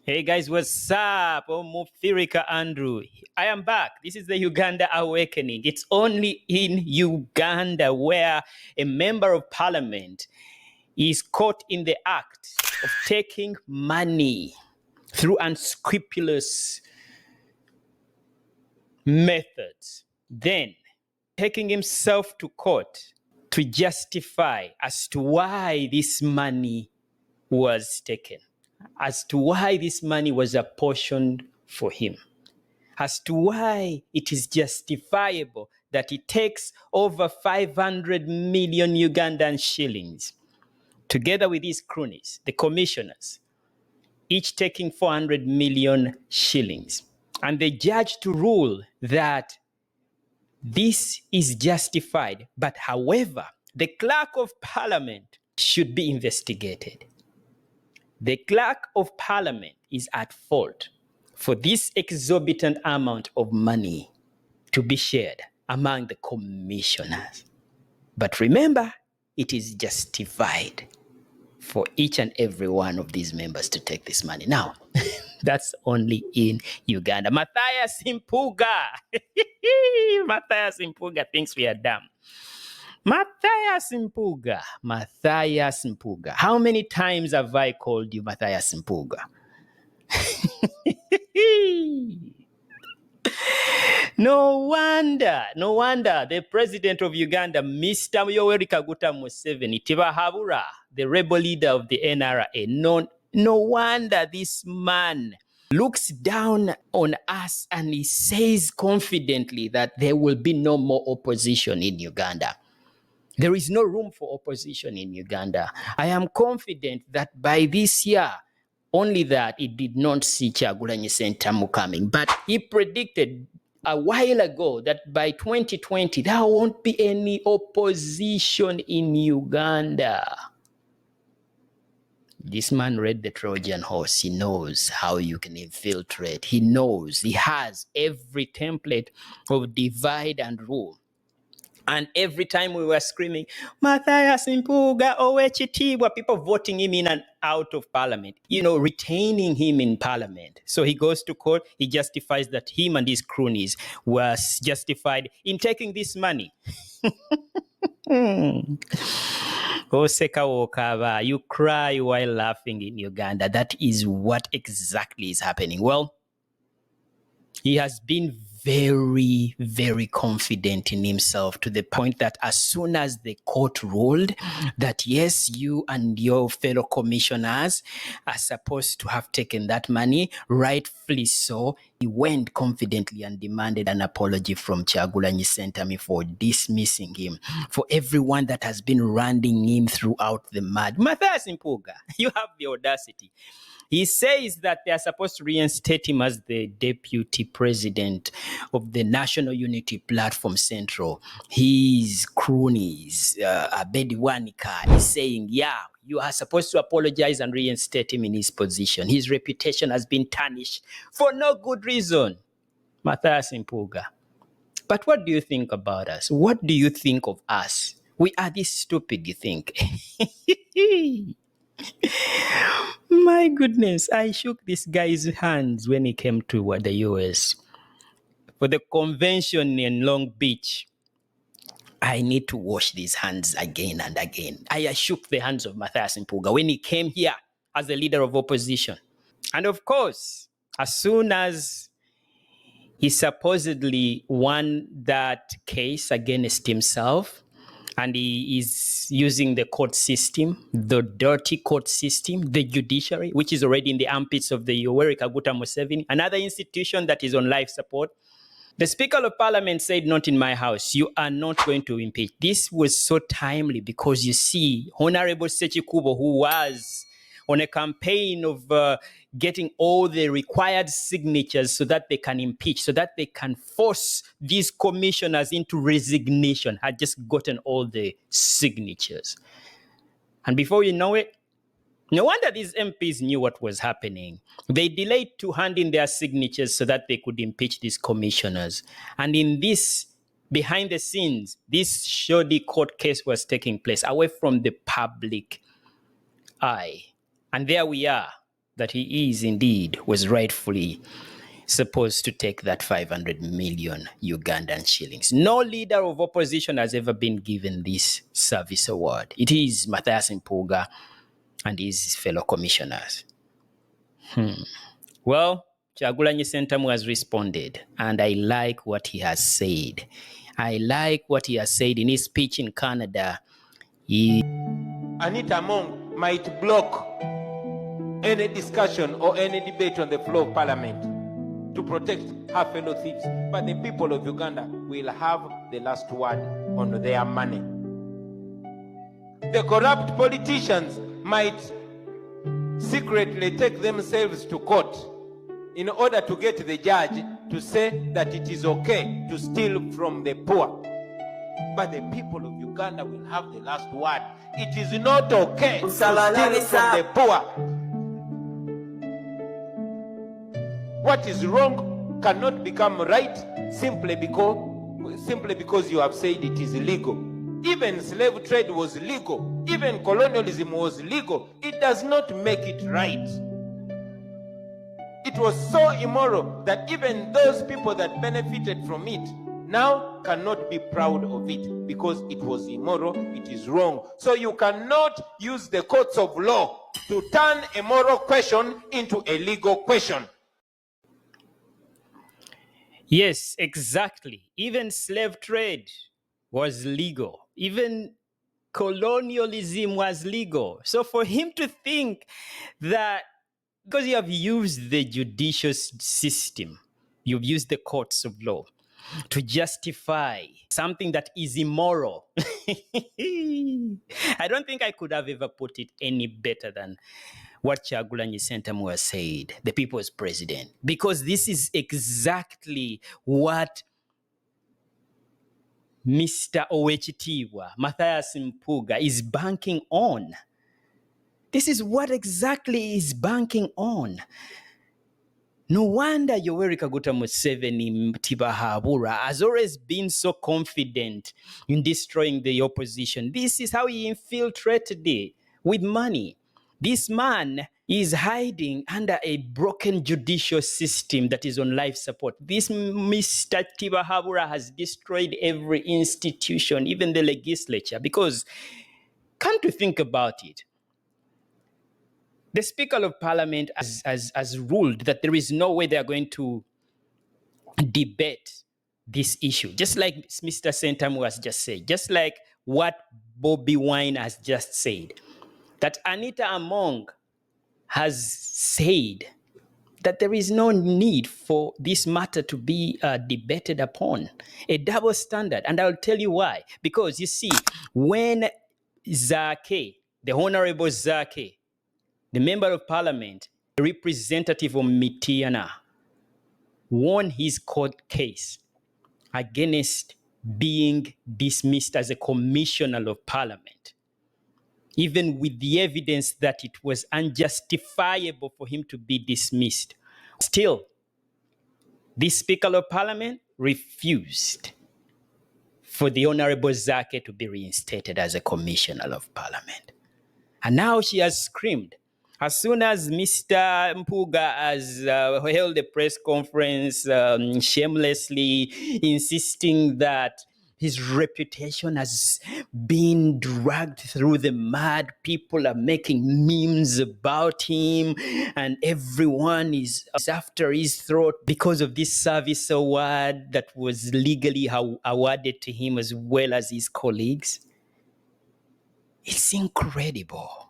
Hey guys, what's up? Omufirika Andrew. I am back. This is the Uganda Awakening. It's only in Uganda where a member of parliament is caught in the act of taking money through unscrupulous methods, then taking himself to court to justify as to why this money was taken, as to why this money was apportioned for him, as to why it is justifiable that he takes over 500 million Ugandan shillings, together with his cronies, the commissioners, each taking 400 million shillings. And the judge to rule that this is justified, but however, the clerk of parliament should be investigated. The clerk of parliament is at fault for this exorbitant amount of money to be shared among the commissioners. But remember, it is justified for each and every one of these members to take this money. Now, that's only in Uganda. Matthias Impuga. Matthias Impuga thinks we are dumb. Matthias Impuga. Matthias Impuga. How many times have I called you Matthias Impuga? No wonder the president of Uganda, Mr. Yoweri Kaguta Museveni, Tibahabura, the rebel leader of the NRA, no wonder this man looks down on us and he says confidently that there will be no more opposition in Uganda. There is no room for opposition in Uganda. I am confident that by this year, only that it did not see Kyagulanyi Ssentamu coming, but he predicted a while ago that by 2020, there won't be any opposition in Uganda. This man read the Trojan horse. He knows how you can infiltrate. He knows, he has every template of divide and rule. And every time we were screaming, Matthias Impuga, Owechitibwa, people voting him in and out of parliament, retaining him in parliament. So he goes to court, he justifies that him and his cronies were justified in taking this money. Oseka Wokaba, you cry while laughing in Uganda. That is what exactly is happening. Well, he has been very, very confident in himself to the point that as soon as the court ruled that, yes, you and your fellow commissioners are supposed to have taken that money, rightfully so, he went confidently and demanded an apology from Kyagulanyi Ssentamu for dismissing him, for everyone that has been running him throughout the mud. Matthias Impuga, you have the audacity. He says that they are supposed to reinstate him as the deputy president of the National Unity Platform Central. His cronies, Bobi Wine, is saying, yeah, you are supposed to apologize and reinstate him in his position. His reputation has been tarnished for no good reason. Matthias Impuga. But what do you think about us? What do you think of us? We are this stupid, you think? My goodness, I shook this guy's hands when he came to the US for the convention in Long Beach. I need to wash these hands again and again. I shook the hands of Matthias Impuga when he came here as the leader of opposition. And of course, as soon as he supposedly won that case against himself, and he is using the court system, the dirty court system, the judiciary, which is already in the armpits of the Yoweri Kaguta Museveni, another institution that is on life support. The Speaker of Parliament said, not in my house, you are not going to impeach. This was so timely because you see, Honorable Sechikubo, who was on a campaign of getting all the required signatures so that they can impeach, so that they can force these commissioners into resignation, had just gotten all the signatures. And before you know it, no wonder these MPs knew what was happening. They delayed to hand in their signatures so that they could impeach these commissioners. And in this, behind the scenes, this shoddy court case was taking place away from the public eye. And there we are. that he is indeed was rightfully supposed to take that 500 million Ugandan shillings. No leader of opposition has ever been given this service award. It is Matthias Mpuga and his fellow commissioners. Well, Kyagulanyi Ssentamu has responded, and I like what he has said. I like what he has said in his speech in Canada. Anita Among might block any discussion or any debate on the floor of Parliament to protect her fellow thieves, but the people of Uganda will have the last word on their money. The corrupt politicians might secretly take themselves to court in order to get the judge to say that it is okay to steal from the poor. But the people of Uganda will have the last word. It is not okay to steal from the poor. What is wrong cannot become right simply because you have said it is illegal. Even slave trade was legal. Even colonialism was legal. It does not make it right. It was so immoral that even those people that benefited from it now cannot be proud of it because it was immoral, it is wrong. So you cannot use the courts of law to turn a moral question into a legal question. Yes, exactly. Even slave trade was legal. Even colonialism was legal. So for him to think that because you have used the judicial system, you've used the courts of law to justify something that is immoral. I don't think I could have ever put it any better than what Kyagulanyi Ssentamu has said, the people's president, because this is exactly what Mr. Owechitiibwa, Matthias Mpuga, is banking on. This is what exactly is banking on. No wonder Yoweri Kaguta Museveni Tibahabura has always been so confident in destroying the opposition. This is how he infiltrated it, with money. This man is hiding under a broken judicial system that is on life support. This Mr. Tibahabura has destroyed every institution, even the legislature, because come to think about it, the Speaker of Parliament has ruled that there is no way they are going to debate this issue, just like Mr. Ssentamu has just said, just like what Bobi Wine has just said, that Anita Among has said that there is no need for this matter to be debated upon. A double standard. And I'll tell you why. Because you see, when Zake, the Honorable Zake, the Member of Parliament, a representative of Mityana, won his court case against being dismissed as a commissioner of Parliament, even with the evidence that it was unjustifiable for him to be dismissed. Still, the Speaker of Parliament refused for the Honorable Zake to be reinstated as a commissioner of Parliament. And now she has screamed. As soon as Mr. Mpuga has held a press conference shamelessly insisting that his reputation has been dragged through the mud, people are making memes about him, and everyone is after his throat because of this service award that was legally awarded to him as well as his colleagues. It's incredible.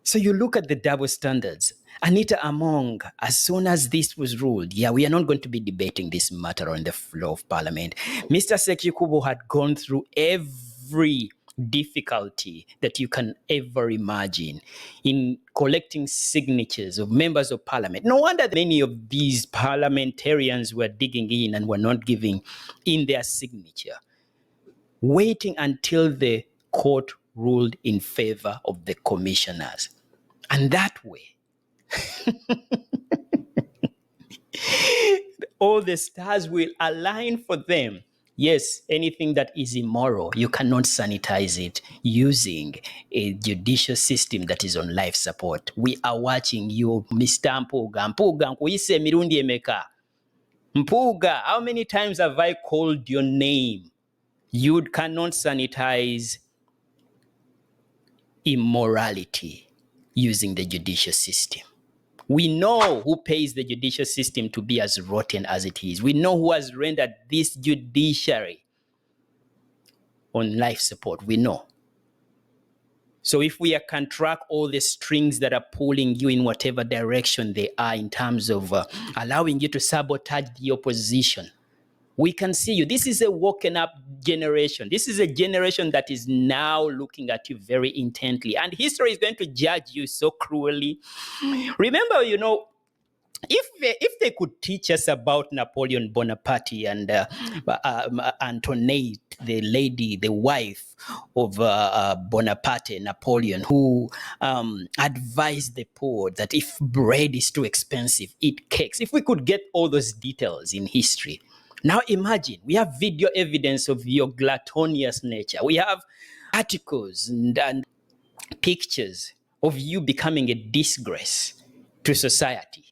So you look at the double standards. Anita Among, as soon as this was ruled, we are not going to be debating this matter on the floor of Parliament. Mr. Sekikubo had gone through every difficulty that you can ever imagine in collecting signatures of members of Parliament. No wonder many of these parliamentarians were digging in and were not giving in their signature, waiting until the court ruled in favor of the commissioners. And that way, all the stars will align for them Yes, anything that is immoral, you cannot sanitize it using a judicial system that is on life support. We are watching you, Mr. Mpuga. Mpuga, nkuyise mirundi emeka. Mpuga, how many times have I called your name? You cannot sanitize immorality using the judicial system. We know who pays the judicial system to be as rotten as it is. We know who has rendered this judiciary on life support. We know. So if we can track all the strings that are pulling you in whatever direction they are in terms of allowing you to sabotage the opposition, we can see you. This is a woken up generation. This is a generation that is now looking at you very intently. And history is going to judge you so cruelly. Remember, if they could teach us about Napoleon Bonaparte and Antoinette, the lady, the wife of Bonaparte, Napoleon, who advised the poor that if bread is too expensive, eat cakes. If we could get all those details in history. Now imagine, we have video evidence of your gluttonous nature. We have articles and pictures of you becoming a disgrace to society.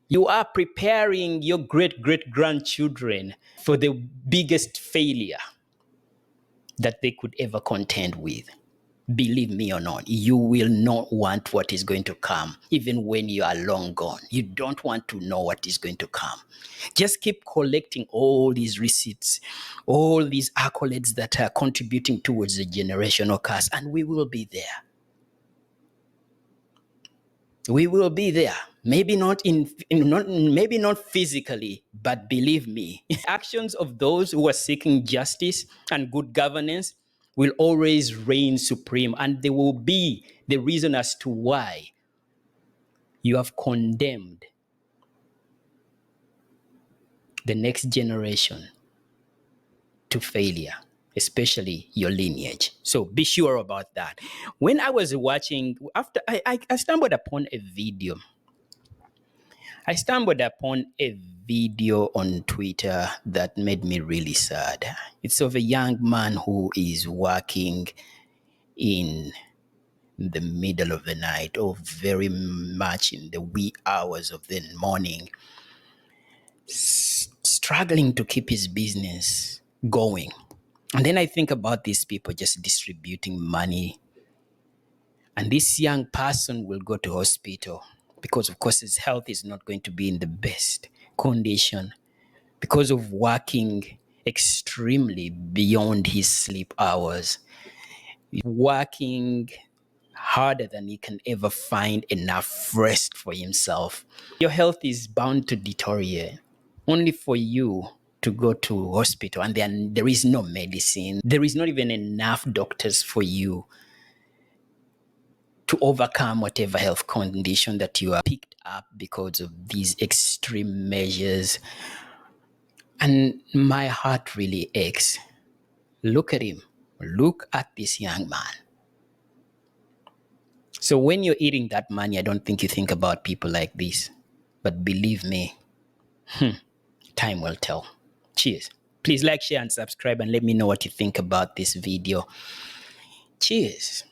You are preparing your great-great-grandchildren for the biggest failure that they could ever contend with. Believe me or not, you will not want what is going to come, even when you are long gone. You don't want to know what is going to come. Just keep collecting all these receipts, all these accolades that are contributing towards the generational curse, and we will be there. We will be there. Maybe not maybe not physically, but believe me, actions of those who are seeking justice and good governance will always reign supreme, and they will be the reason as to why you have condemned the next generation to failure, especially your lineage. So be sure about that. When I was watching, after I stumbled upon a video. I stumbled upon a video on Twitter that made me really sad. It's of a young man who is working in the middle of the night or very much in the wee hours of the morning, struggling to keep his business going. And then I think about these people just distributing money. And this young person will go to hospital because, of course, his health is not going to be in the best condition because of working extremely beyond his sleep hours, working harder than he can ever find enough rest for himself. Your health is bound to deteriorate only for you to go to hospital, and then there is no medicine. There is not even enough doctors for you to overcome whatever health condition that you are picked up because of these extreme measures. And my heart really aches. Look at him. Look at this young man. So when you're eating that money, I don't think you think about people like this. But believe me, time will tell. Cheers. Please like, share, and subscribe, and let me know what you think about this video. Cheers.